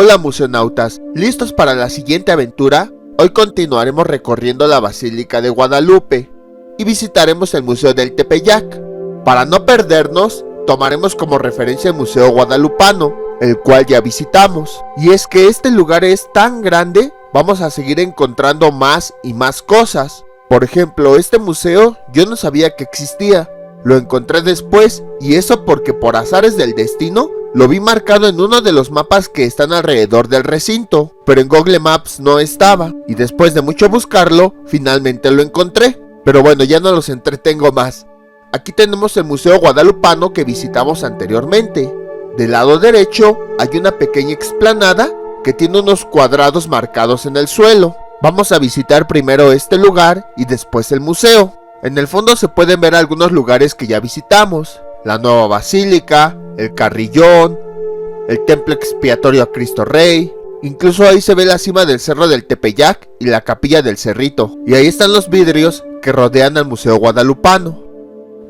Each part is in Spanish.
Hola museonautas, ¿listos para la siguiente aventura? Hoy continuaremos recorriendo la Basílica de Guadalupe y visitaremos el Museo del Tepeyac. Para no perdernos, tomaremos como referencia el Museo Guadalupano, el cual ya visitamos. Y es que este lugar es tan grande, vamos a seguir encontrando más y más cosas. Por ejemplo, este museo yo no sabía que existía, lo encontré después, y eso porque por azares del destino lo vi marcado en uno de los mapas que están alrededor del recinto, pero en Google Maps no estaba, y después de mucho buscarlo, finalmente lo encontré. Pero bueno, ya no los entretengo más. Aquí tenemos el Museo Guadalupano que visitamos anteriormente. Del lado derecho hay una pequeña explanada que tiene unos cuadrados marcados en el suelo. Vamos a visitar primero este lugar y después el museo. En el fondo se pueden ver algunos lugares que ya visitamos: la nueva basílica, el carrillón, el templo expiatorio a Cristo Rey. Incluso ahí se ve la cima del cerro del Tepeyac y la capilla del Cerrito. Y ahí están los vidrios que rodean al Museo Guadalupano.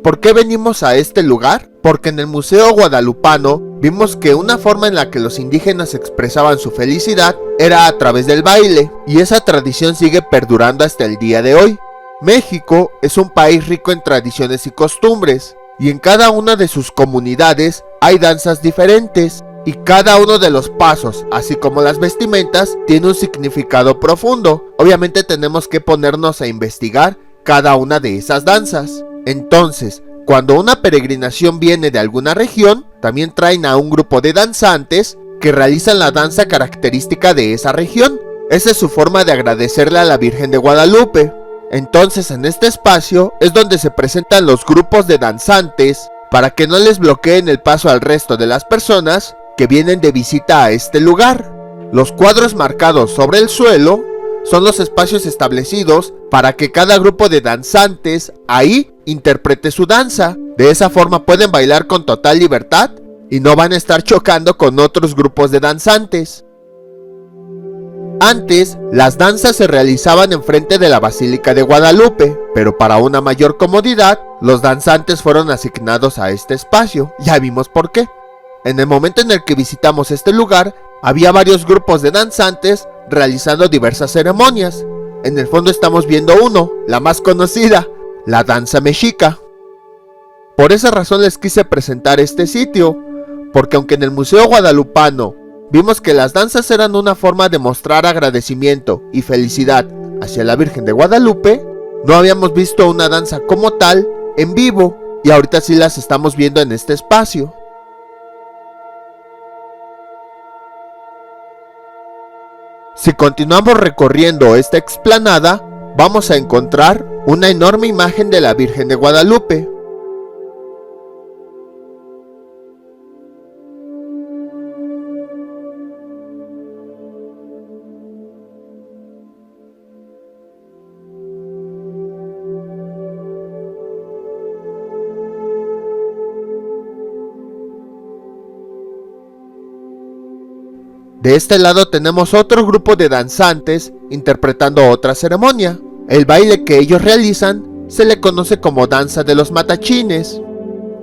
¿Por qué venimos a este lugar? Porque en el Museo Guadalupano vimos que una forma en la que los indígenas expresaban su felicidad era a través del baile, y esa tradición sigue perdurando hasta el día de hoy. México es un país rico en tradiciones y costumbres, y en cada una de sus comunidades hay danzas diferentes, y cada uno de los pasos, así como las vestimentas, tiene un significado profundo. Obviamente tenemos que ponernos a investigar cada una de esas danzas. Entonces, cuando una peregrinación viene de alguna región, también traen a un grupo de danzantes que realizan la danza característica de esa región. Esa es su forma de agradecerle a la Virgen de Guadalupe. Entonces, en este espacio es donde se presentan los grupos de danzantes para que no les bloqueen el paso al resto de las personas que vienen de visita a este lugar. Los cuadros marcados sobre el suelo son los espacios establecidos para que cada grupo de danzantes ahí interprete su danza. De esa forma pueden bailar con total libertad y no van a estar chocando con otros grupos de danzantes. Antes, las danzas se realizaban enfrente de la Basílica de Guadalupe, pero para una mayor comodidad, los danzantes fueron asignados a este espacio. Ya vimos por qué. En el momento en el que visitamos este lugar, había varios grupos de danzantes realizando diversas ceremonias. En el fondo estamos viendo uno, la más conocida, la danza mexica. Por esa razón les quise presentar este sitio, porque aunque en el Museo Guadalupano vimos que las danzas eran una forma de mostrar agradecimiento y felicidad hacia la Virgen de Guadalupe, no habíamos visto una danza como tal en vivo, y ahorita sí las estamos viendo en este espacio. Si continuamos recorriendo esta explanada, vamos a encontrar una enorme imagen de la Virgen de Guadalupe. De este lado tenemos otro grupo de danzantes interpretando otra ceremonia. El baile que ellos realizan se le conoce como danza de los matachines.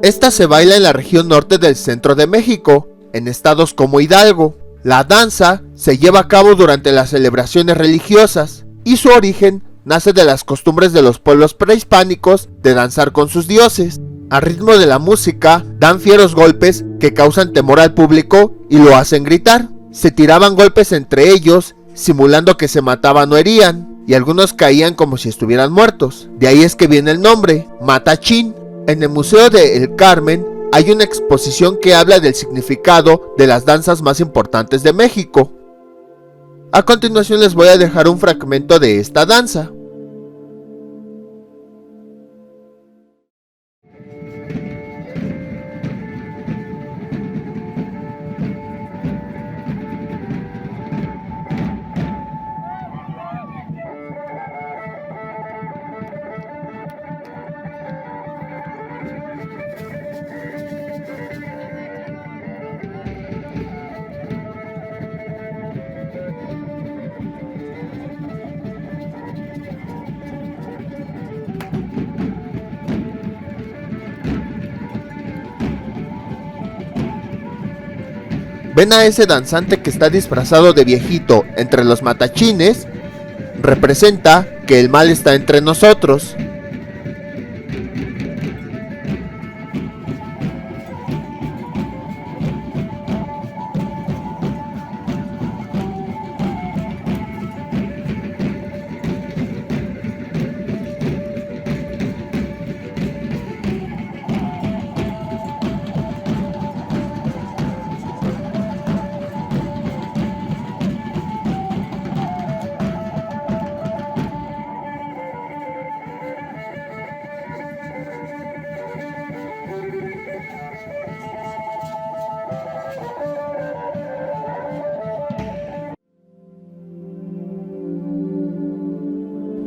Esta se baila en la región norte del centro de México, en estados como Hidalgo. La danza se lleva a cabo durante las celebraciones religiosas, y su origen nace de las costumbres de los pueblos prehispánicos de danzar con sus dioses. Al ritmo de la música dan fieros golpes que causan temor al público y lo hacen gritar. Se tiraban golpes entre ellos, simulando que se mataban o herían, y algunos caían como si estuvieran muertos. De ahí es que viene el nombre, matachín. En el Museo de El Carmen hay una exposición que habla del significado de las danzas más importantes de México. A continuación les voy a dejar un fragmento de esta danza. ¿Ven a ese danzante que está disfrazado de viejito entre los matachines? Representa que el mal está entre nosotros.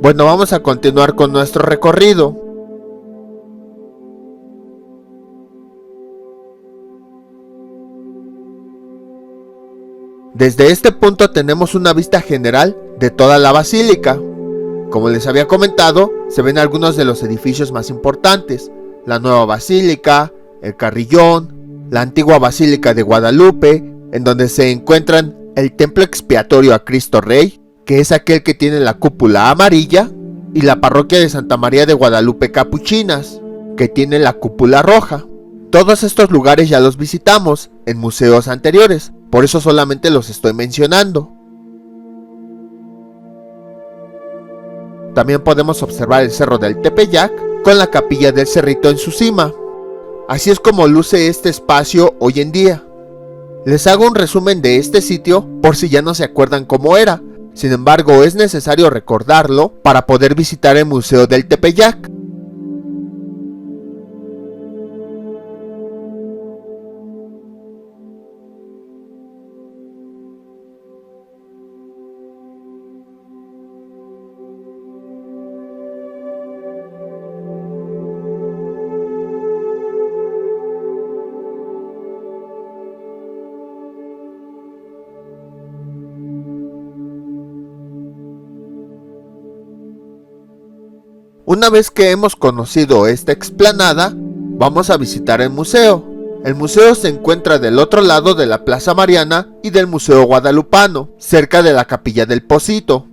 Bueno, vamos a continuar con nuestro recorrido. Desde este punto tenemos una vista general de toda la basílica. Como les había comentado, se ven algunos de los edificios más importantes: la nueva basílica, el carrillón, la antigua basílica de Guadalupe, en donde se encuentran el templo expiatorio a Cristo Rey, que es aquel que tiene la cúpula amarilla, y la parroquia de Santa María de Guadalupe Capuchinas, que tiene la cúpula roja. Todos estos lugares ya los visitamos en museos anteriores, por eso solamente los estoy mencionando. También podemos observar el cerro del Tepeyac con la capilla del Cerrito en su cima. Así es como luce este espacio hoy en día. Les hago un resumen de este sitio por si ya no se acuerdan cómo era. Sin embargo, es necesario recordarlo para poder visitar el Museo del Tepeyac. Una vez que hemos conocido esta explanada, vamos a visitar el museo. El museo se encuentra del otro lado de la Plaza Mariana y del Museo Guadalupano, cerca de la Capilla del Pocito.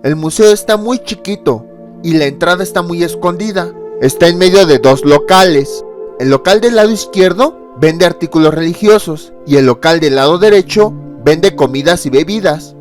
El museo está muy chiquito y la entrada está muy escondida. Está en medio de dos locales. El local del lado izquierdo vende artículos religiosos y el local del lado derecho vende comidas y bebidas.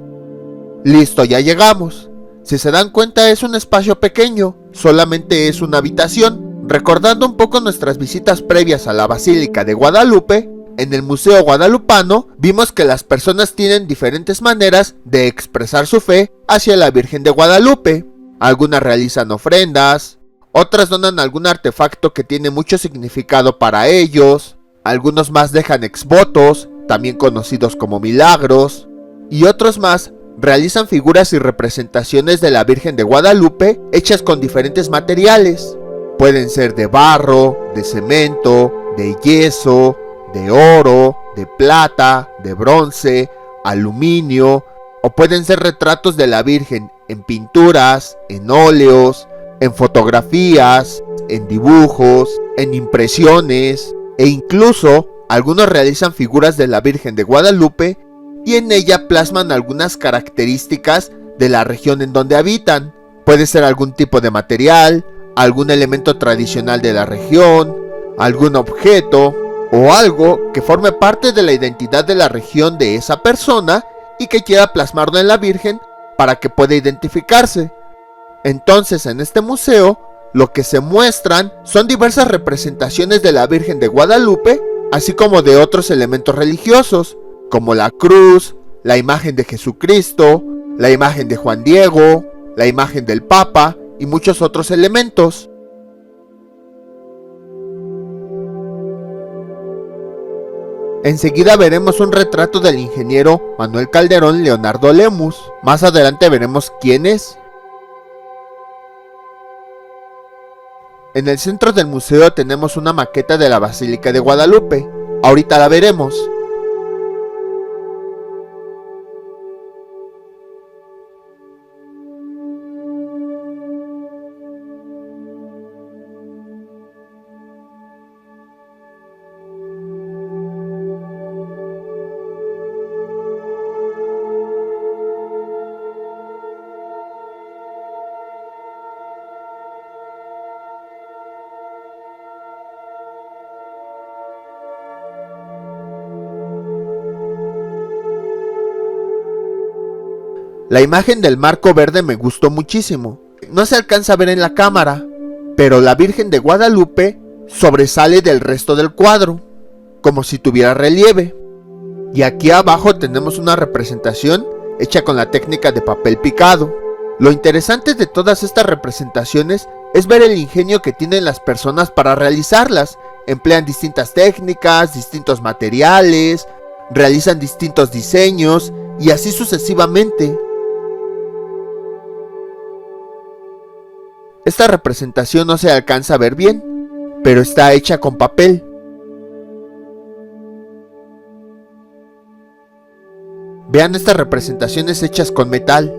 Listo, ya llegamos. Si se dan cuenta, es un espacio pequeño, solamente es una habitación. Recordando un poco nuestras visitas previas a la Basílica de Guadalupe, en el Museo Guadalupano vimos que las personas tienen diferentes maneras de expresar su fe hacia la Virgen de Guadalupe. Algunas realizan ofrendas, otras donan algún artefacto que tiene mucho significado para ellos, algunos más dejan exvotos, también conocidos como milagros, y otros más realizan figuras y representaciones de la Virgen de Guadalupe hechas con diferentes materiales. Pueden ser de barro, de cemento, de yeso, de oro, de plata, de bronce, aluminio, o pueden ser retratos de la Virgen en pinturas, en óleos, en fotografías, en dibujos, en impresiones, e incluso algunos realizan figuras de la Virgen de Guadalupe y en ella plasman algunas características de la región en donde habitan. Puede ser algún tipo de material, algún elemento tradicional de la región, algún objeto o algo que forme parte de la identidad de la región de esa persona y que quiera plasmarlo en la Virgen para que pueda identificarse. Entonces, en este museo, lo que se muestran son diversas representaciones de la Virgen de Guadalupe, así como de otros elementos religiosos, como la cruz, la imagen de Jesucristo, la imagen de Juan Diego, la imagen del Papa y muchos otros elementos. Enseguida veremos un retrato del ingeniero Manuel Calderón Leonardo Lemus. Más adelante veremos quién es. En el centro del museo tenemos una maqueta de la Basílica de Guadalupe. Ahorita la veremos. La imagen del marco verde me gustó muchísimo. No se alcanza a ver en la cámara, pero la Virgen de Guadalupe sobresale del resto del cuadro, como si tuviera relieve. Y aquí abajo tenemos una representación hecha con la técnica de papel picado. Lo interesante de todas estas representaciones es ver el ingenio que tienen las personas para realizarlas. Emplean distintas técnicas, distintos materiales, realizan distintos diseños y así sucesivamente. Esta representación no se alcanza a ver bien, pero está hecha con papel. Vean estas representaciones hechas con metal.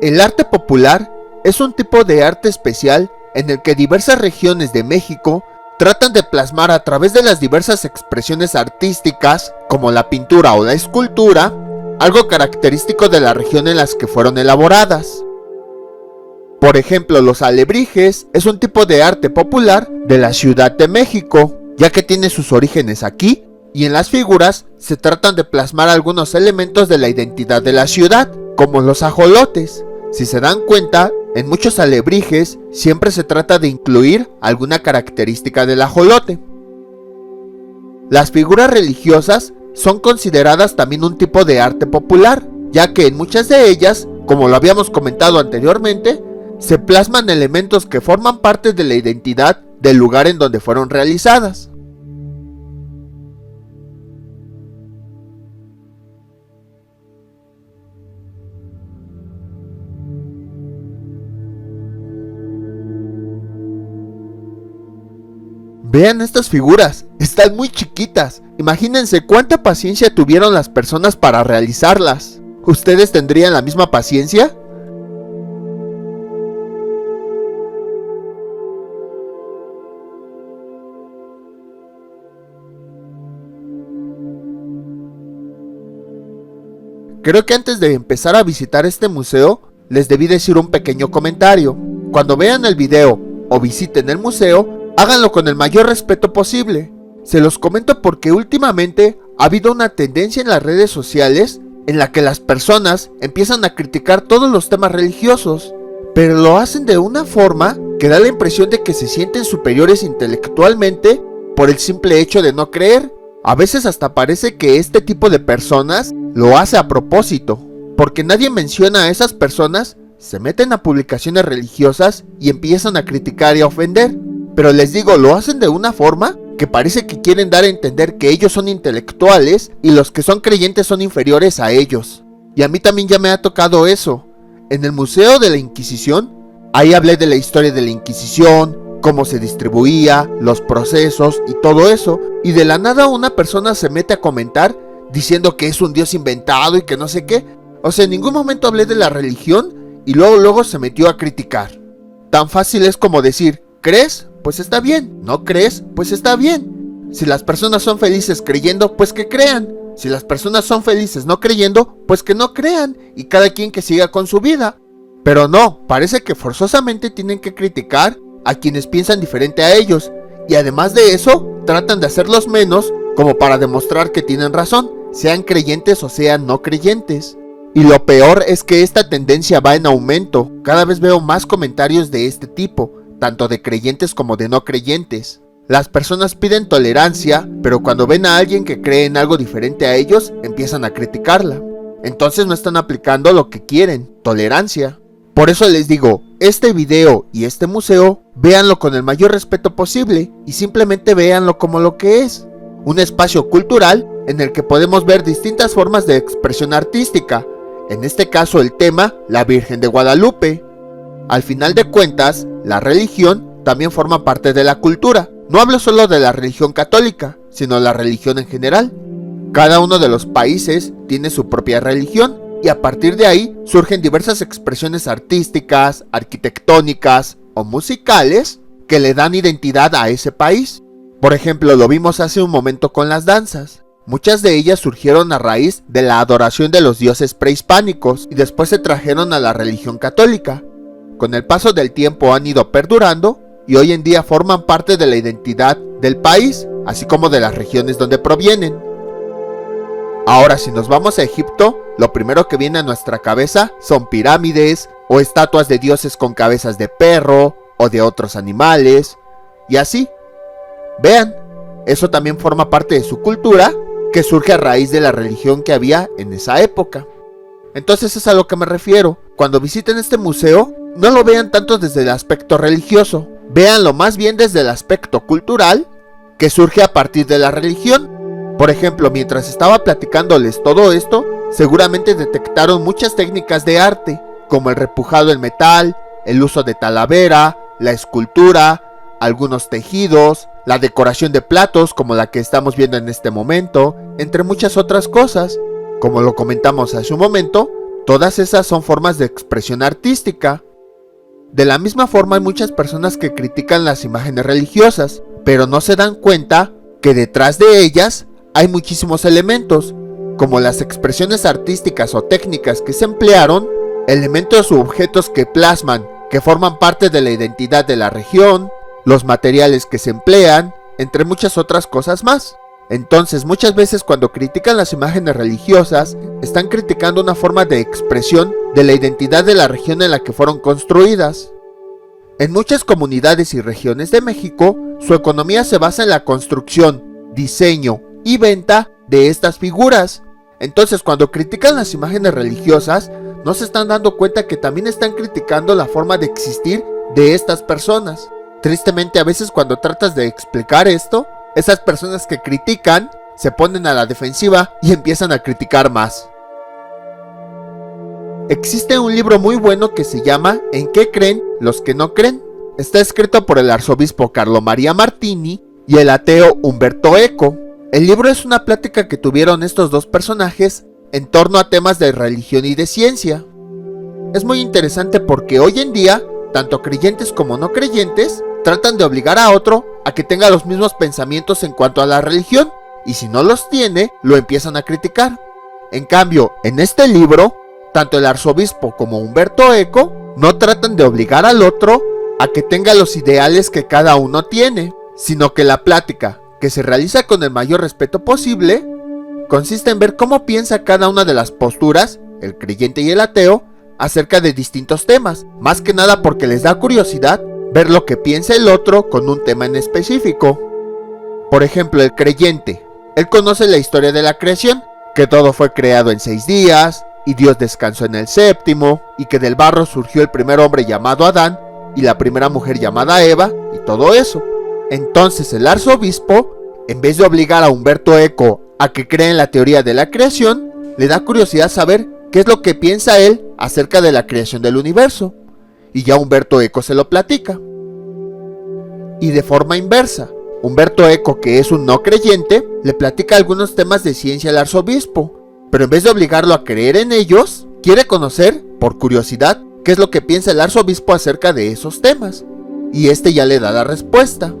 El arte popular es un tipo de arte especial en el que diversas regiones de México tratan de plasmar a través de las diversas expresiones artísticas, como la pintura o la escultura, algo característico de la región en las que fueron elaboradas. Por ejemplo, los alebrijes es un tipo de arte popular de la Ciudad de México, ya que tiene sus orígenes aquí, y en las figuras se tratan de plasmar algunos elementos de la identidad de la ciudad, como los ajolotes. Si se dan cuenta, en muchos alebrijes siempre se trata de incluir alguna característica del ajolote. Las figuras religiosas son consideradas también un tipo de arte popular, ya que en muchas de ellas, como lo habíamos comentado anteriormente, se plasman elementos que forman parte de la identidad del lugar en donde fueron realizadas. Vean estas figuras, están muy chiquitas. Imagínense cuánta paciencia tuvieron las personas para realizarlas. ¿Ustedes tendrían la misma paciencia? Creo que antes de empezar a visitar este museo, les debí decir un pequeño comentario. Cuando vean el video o visiten el museo, háganlo con el mayor respeto posible. Se los comento porque últimamente ha habido una tendencia en las redes sociales en la que las personas empiezan a criticar todos los temas religiosos, pero lo hacen de una forma que da la impresión de que se sienten superiores intelectualmente por el simple hecho de no creer. A veces hasta parece que este tipo de personas lo hace a propósito, porque nadie menciona a esas personas, se meten a publicaciones religiosas y empiezan a criticar y a ofender. Pero les digo, lo hacen de una forma que parece que quieren dar a entender que ellos son intelectuales y los que son creyentes son inferiores a ellos. Y a mí también ya me ha tocado eso. En el Museo de la Inquisición, ahí hablé de la historia de la Inquisición, cómo se distribuía, los procesos y todo eso, y de la nada una persona se mete a comentar diciendo que es un dios inventado y que no sé qué. O sea, en ningún momento hablé de la religión y luego se metió a criticar. Tan fácil es como decir, ¿crees? Pues está bien. ¿No crees? Pues está bien. Si las personas son felices creyendo, pues que crean. Si las personas son felices no creyendo, pues que no crean. Y cada quien que siga con su vida. Pero no, parece que forzosamente tienen que criticar a quienes piensan diferente a ellos. Y además de eso, tratan de hacerlos menos como para demostrar que tienen razón, sean creyentes o sean no creyentes. Y lo peor es que esta tendencia va en aumento. Cada vez veo más comentarios de este tipo, tanto de creyentes como de no creyentes. Las personas piden tolerancia, pero cuando ven a alguien que cree en algo diferente a ellos, empiezan a criticarla. Entonces no están aplicando lo que quieren, tolerancia. Por eso les digo, este video y este museo, véanlo con el mayor respeto posible y simplemente véanlo como lo que es. Un espacio cultural en el que podemos ver distintas formas de expresión artística. En este caso el tema, la Virgen de Guadalupe. Al final de cuentas, la religión también forma parte de la cultura. No hablo solo de la religión católica, sino la religión en general. Cada uno de los países tiene su propia religión y a partir de ahí surgen diversas expresiones artísticas, arquitectónicas o musicales que le dan identidad a ese país. Por ejemplo, lo vimos hace un momento con las danzas. Muchas de ellas surgieron a raíz de la adoración de los dioses prehispánicos y después se trajeron a la religión católica. Con el paso del tiempo han ido perdurando y hoy en día forman parte de la identidad del país, así como de las regiones donde provienen. Ahora, si nos vamos a Egipto, lo primero que viene a nuestra cabeza son pirámides o estatuas de dioses con cabezas de perro o de otros animales, y así. Vean, eso también forma parte de su cultura, que surge a raíz de la religión que había en esa época. Entonces es a lo que me refiero. Cuando visiten este museo, no lo vean tanto desde el aspecto religioso, véanlo más bien desde el aspecto cultural, que surge a partir de la religión. Por ejemplo, mientras estaba platicándoles todo esto, seguramente detectaron muchas técnicas de arte, como el repujado en metal, el uso de talavera, la escultura, algunos tejidos, la decoración de platos como la que estamos viendo en este momento, entre muchas otras cosas. Como lo comentamos hace un momento, todas esas son formas de expresión artística. De la misma forma hay muchas personas que critican las imágenes religiosas, pero no se dan cuenta que detrás de ellas hay muchísimos elementos, como las expresiones artísticas o técnicas que se emplearon, elementos u objetos que plasman, que forman parte de la identidad de la región, los materiales que se emplean, entre muchas otras cosas más. Entonces, muchas veces cuando critican las imágenes religiosas, están criticando una forma de expresión de la identidad de la región en la que fueron construidas. En muchas comunidades y regiones de México, su economía se basa en la construcción, diseño y venta de estas figuras. Entonces, cuando critican las imágenes religiosas, no se están dando cuenta que también están criticando la forma de existir de estas personas. Tristemente, a veces cuando tratas de explicar esto, esas personas que critican se ponen a la defensiva y empiezan a criticar más. Existe un libro muy bueno que se llama ¿En qué creen los que no creen? Está escrito por el arzobispo Carlo María Martini y el ateo Umberto Eco. El libro es una plática que tuvieron estos dos personajes en torno a temas de religión y de ciencia. Es muy interesante porque hoy en día, tanto creyentes como no creyentes tratan de obligar a otro a que tenga los mismos pensamientos en cuanto a la religión, y si no los tiene, lo empiezan a criticar. En cambio, en este libro, tanto el arzobispo como Umberto Eco no tratan de obligar al otro a que tenga los ideales que cada uno tiene, sino que la plática, que se realiza con el mayor respeto posible, consiste en ver cómo piensa cada una de las posturas, el creyente y el ateo, acerca de distintos temas, más que nada porque les da curiosidad ver lo que piensa el otro con un tema en específico. Por ejemplo, el creyente, él conoce la historia de la creación, que todo fue creado en 6 días, y Dios descansó en el séptimo, y que del barro surgió el primer hombre llamado Adán, y la primera mujer llamada Eva, y todo eso. Entonces el arzobispo, en vez de obligar a Umberto Eco a que crea en la teoría de la creación, le da curiosidad saber qué es lo que piensa él acerca de la creación del universo, y ya Umberto Eco se lo platica. Y de forma inversa, Umberto Eco, que es un no creyente, le platica algunos temas de ciencia al arzobispo, pero en vez de obligarlo a creer en ellos, quiere conocer, por curiosidad, qué es lo que piensa el arzobispo acerca de esos temas, y este ya le da la respuesta.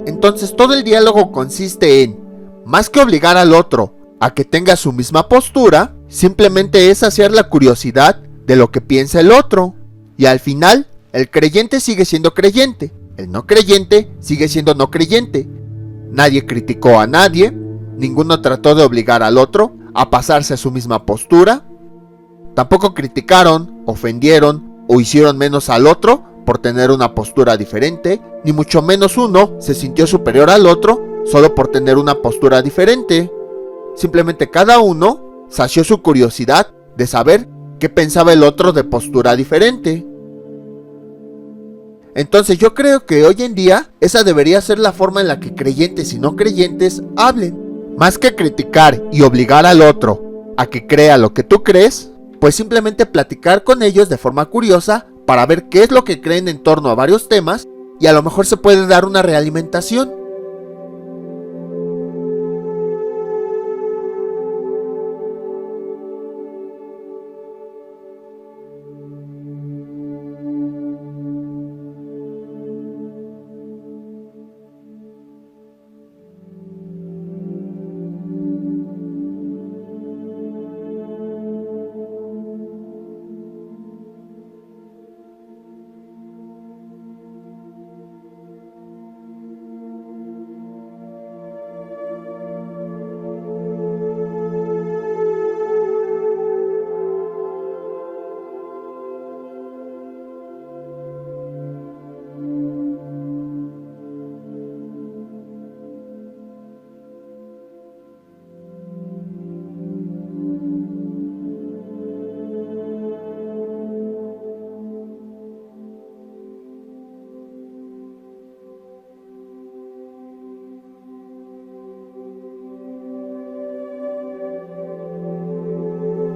Entonces todo el diálogo consiste en, más que obligar al otro a que tenga su misma postura, simplemente es saciar la curiosidad de lo que piensa el otro, y al final, el creyente sigue siendo creyente, el no creyente sigue siendo no creyente. Nadie criticó a nadie, ninguno trató de obligar al otro a pasarse a su misma postura, tampoco criticaron, ofendieron o hicieron menos al otro por tener una postura diferente, ni mucho menos uno se sintió superior al otro solo por tener una postura diferente. Simplemente cada uno sació su curiosidad de saber qué pensaba el otro de postura diferente. Entonces yo creo que hoy en día esa debería ser la forma en la que creyentes y no creyentes hablen. Más que criticar y obligar al otro a que crea lo que tú crees, pues simplemente platicar con ellos de forma curiosa para ver qué es lo que creen en torno a varios temas, y a lo mejor se puede dar una realimentación.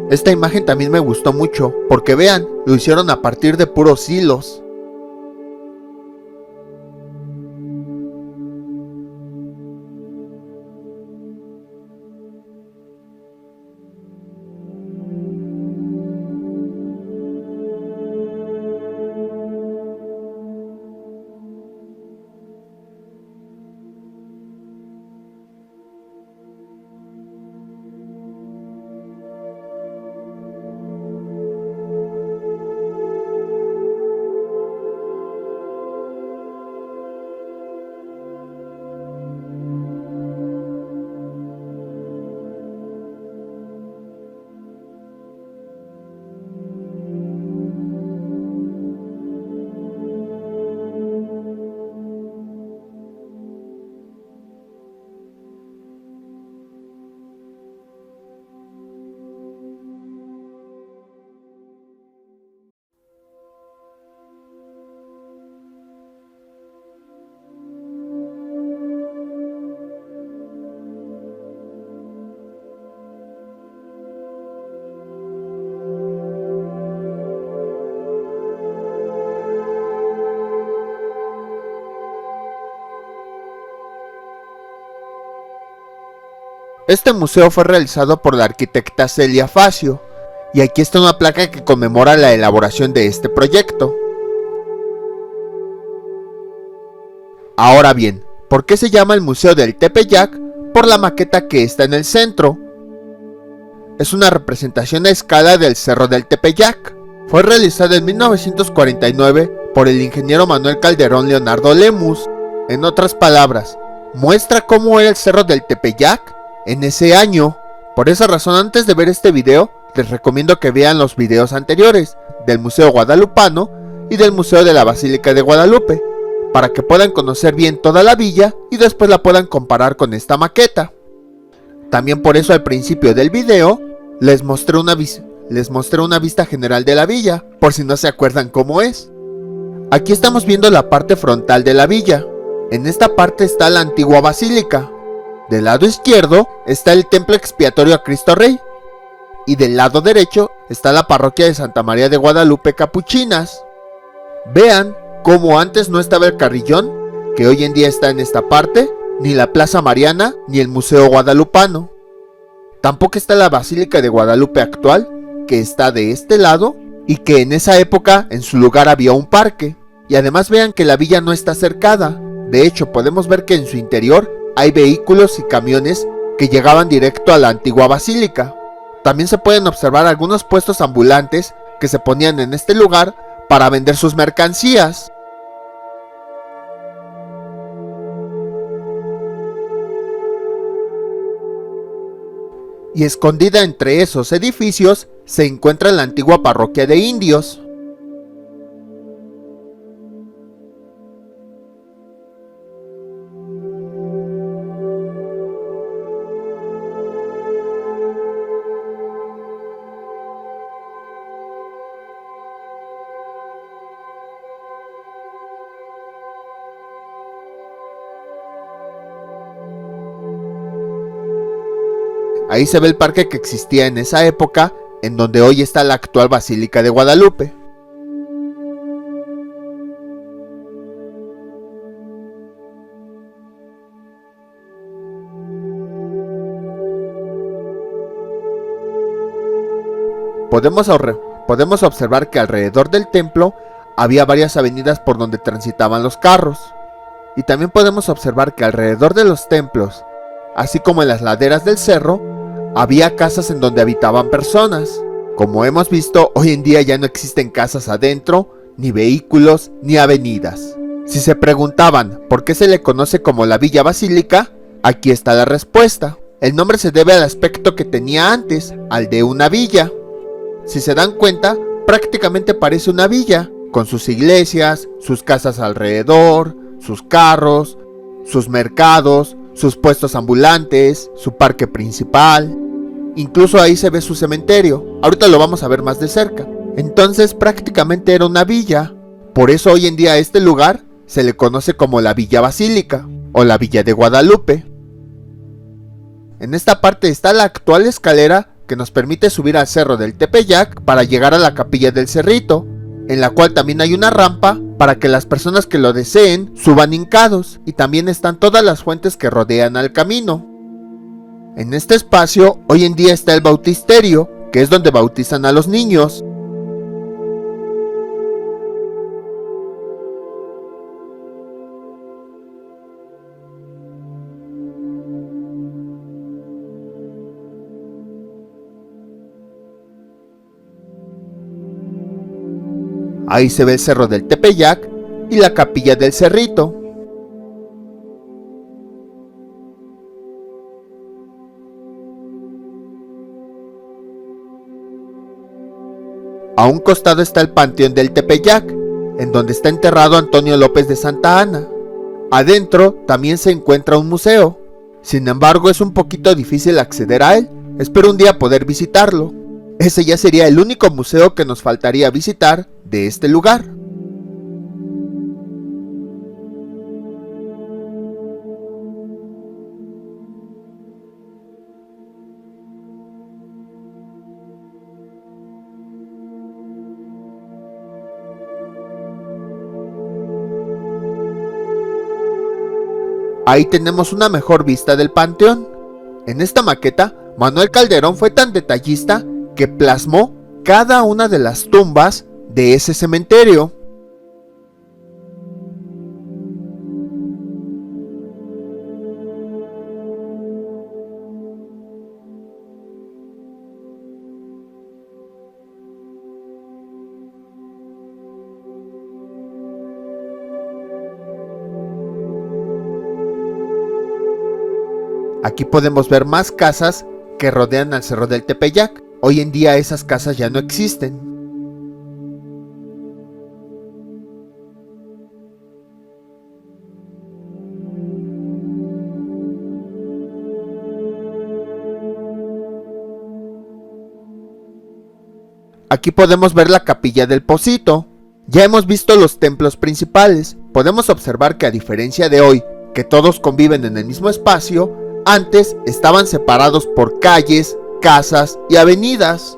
Esta imagen también me gustó mucho, porque vean, lo hicieron a partir de puros hilos. Este museo fue realizado por la arquitecta Celia Facio, y aquí está una placa que conmemora la elaboración de este proyecto. Ahora bien, ¿por qué se llama el Museo del Tepeyac? Por la maqueta que está en el centro. Es una representación a escala del Cerro del Tepeyac. Fue realizada en 1949 por el ingeniero Manuel Calderón Leonardo Lemus. En otras palabras, muestra cómo era el Cerro del Tepeyac en ese año. Por esa razón, antes de ver este video, les recomiendo que vean los videos anteriores del Museo Guadalupano y del Museo de la Basílica de Guadalupe, para que puedan conocer bien toda la villa y después la puedan comparar con esta maqueta. También por eso al principio del video les mostré una vista general de la villa, por si no se acuerdan cómo es. Aquí estamos viendo la parte frontal de la villa. En esta parte está la antigua basílica. Del lado izquierdo está el templo expiatorio a Cristo Rey, y del lado derecho está la parroquia de Santa María de Guadalupe Capuchinas. Vean cómo antes no estaba el carrillón, que hoy en día está en esta parte, ni la Plaza Mariana, ni el Museo Guadalupano. Tampoco está la Basílica de Guadalupe actual, que está de este lado, y que en esa época en su lugar había un parque. Y además vean que la villa no está cercada. De hecho, podemos ver que en su interior hay vehículos y camiones que llegaban directo a la antigua basílica. También se pueden observar algunos puestos ambulantes que se ponían en este lugar para vender sus mercancías. Y escondida entre esos edificios se encuentra la antigua parroquia de indios. Ahí se ve el parque que existía en esa época, en donde hoy está la actual Basílica de Guadalupe. Podemos observar que alrededor del templo había varias avenidas por donde transitaban los carros. Y también podemos observar que alrededor de los templos, así como en las laderas del cerro, había casas en donde habitaban personas. Como hemos visto, hoy en día ya no existen casas adentro, ni vehículos, ni avenidas. Si se preguntaban por qué se le conoce como la Villa Basílica, aquí está la respuesta. El nombre se debe al aspecto que tenía antes, al de una villa. Si se dan cuenta, prácticamente parece una villa, con sus iglesias, sus casas alrededor, sus carros, sus mercados, sus puestos ambulantes, su parque principal. Incluso ahí se ve su cementerio. Ahorita lo vamos a ver más de cerca. Entonces prácticamente era una villa. Por eso hoy en día a este lugar se le conoce como la Villa Basílica o la Villa de Guadalupe. En esta parte está la actual escalera que nos permite subir al cerro del Tepeyac para llegar a la capilla del Cerrito, en la cual también hay una rampa para que las personas que lo deseen suban hincados, y también están todas las fuentes que rodean al camino. En este espacio hoy en día está el bautisterio, que es donde bautizan a los niños. Ahí se ve el cerro del Tepeyac y la capilla del Cerrito. A un costado está el Panteón del Tepeyac, en donde está enterrado Antonio López de Santa Anna. Adentro también se encuentra un museo. Sin embargo, es un poquito difícil acceder a él. Espero un día poder visitarlo. Ese ya sería el único museo que nos faltaría visitar de este lugar. Ahí tenemos una mejor vista del panteón. En esta maqueta, Manuel Calderón fue tan detallista que plasmó cada una de las tumbas de ese cementerio. Aquí podemos ver más casas que rodean al cerro del Tepeyac. Hoy en día esas casas ya no existen. Aquí podemos ver la capilla del Pocito. Ya hemos visto los templos principales. Podemos observar que a diferencia de hoy, que todos conviven en el mismo espacio, antes estaban separados por calles, casas y avenidas.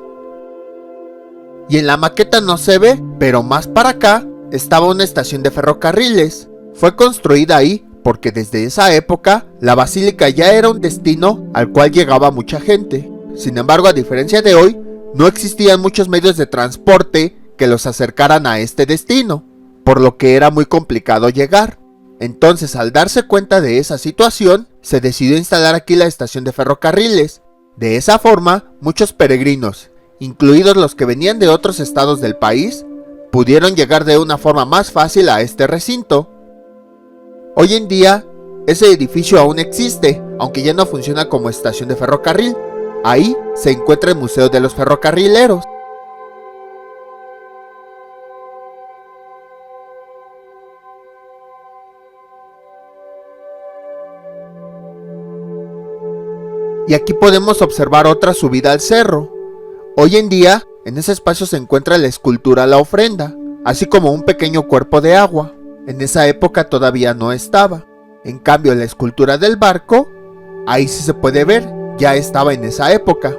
Y en la maqueta no se ve, pero más para acá estaba una estación de ferrocarriles. Fue construida ahí porque desde esa época la basílica ya era un destino al cual llegaba mucha gente. Sin embargo, a diferencia de hoy, no existían muchos medios de transporte que los acercaran a este destino, por lo que era muy complicado llegar. Entonces, al darse cuenta de esa situación, se decidió instalar aquí la estación de ferrocarriles. De esa forma, muchos peregrinos, incluidos los que venían de otros estados del país, pudieron llegar de una forma más fácil a este recinto. Hoy en día, ese edificio aún existe, aunque ya no funciona como estación de ferrocarril. Ahí se encuentra el Museo de los Ferrocarrileros. Y aquí podemos observar otra subida al cerro. Hoy en día, en ese espacio se encuentra la escultura La Ofrenda, así como un pequeño cuerpo de agua. En esa época todavía no estaba. En cambio, la escultura del barco, ahí sí se puede ver, ya estaba en esa época.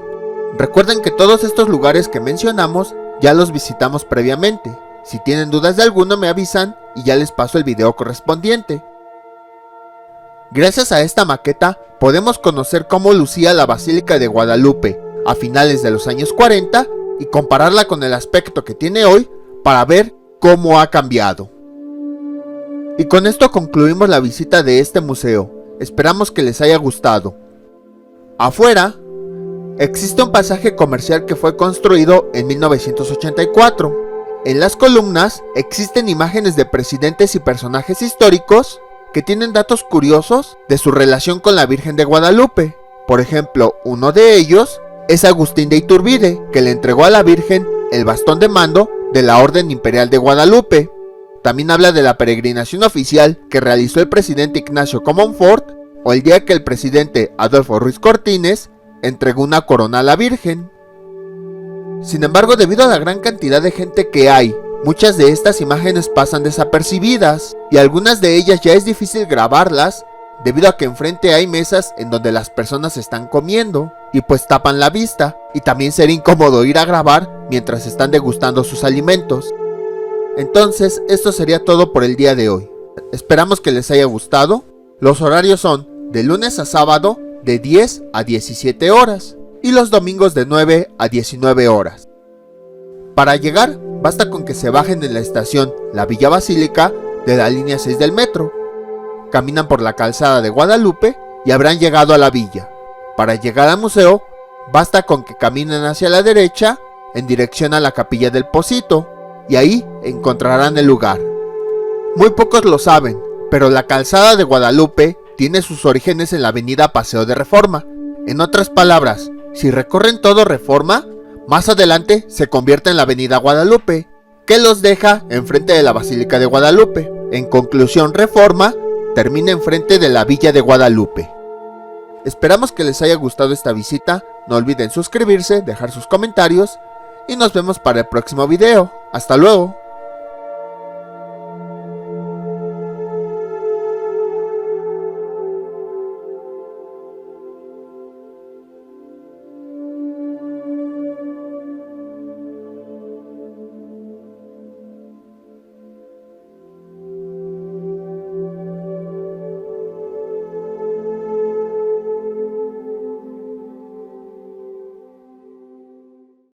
Recuerden que todos estos lugares que mencionamos ya los visitamos previamente. Si tienen dudas de alguno me avisan y ya les paso el video correspondiente. Gracias a esta maqueta podemos conocer cómo lucía la Basílica de Guadalupe a finales de los años 40 y compararla con el aspecto que tiene hoy para ver cómo ha cambiado. Y con esto concluimos la visita de este museo. Esperamos que les haya gustado. Afuera existe un pasaje comercial que fue construido en 1984. En las columnas existen imágenes de presidentes y personajes históricos que tienen datos curiosos de su relación con la Virgen de Guadalupe. Por ejemplo, uno de ellos es Agustín de Iturbide, que le entregó a la Virgen el bastón de mando de la Orden Imperial de Guadalupe. También habla de la peregrinación oficial que realizó el presidente Ignacio Comonfort, o el día que el presidente Adolfo Ruiz Cortines entregó una corona a la Virgen. Sin embargo, debido a la gran cantidad de gente que hay, muchas de estas imágenes pasan desapercibidas y algunas de ellas ya es difícil grabarlas debido a que enfrente hay mesas en donde las personas están comiendo y pues tapan la vista, y también sería incómodo ir a grabar mientras están degustando sus alimentos. Entonces, esto sería todo por el día de hoy. Esperamos que les haya gustado. Los horarios son de lunes a sábado de 10 a 17 horas y los domingos de 9 a 19 horas. Para llegar, basta con que se bajen en la estación La Villa Basílica de la línea 6 del metro. Caminan por la calzada de Guadalupe y habrán llegado a la villa. Para llegar al museo, basta con que caminen hacia la derecha en dirección a la Capilla del Pocito y ahí encontrarán el lugar. Muy pocos lo saben, pero la calzada de Guadalupe tiene sus orígenes en la avenida Paseo de Reforma. En otras palabras, si recorren todo Reforma, más adelante se convierte en la avenida Guadalupe, que los deja enfrente de la Basílica de Guadalupe. En conclusión, Reforma termina enfrente de la Villa de Guadalupe. Esperamos que les haya gustado esta visita. No olviden suscribirse, dejar sus comentarios y nos vemos para el próximo video. Hasta luego.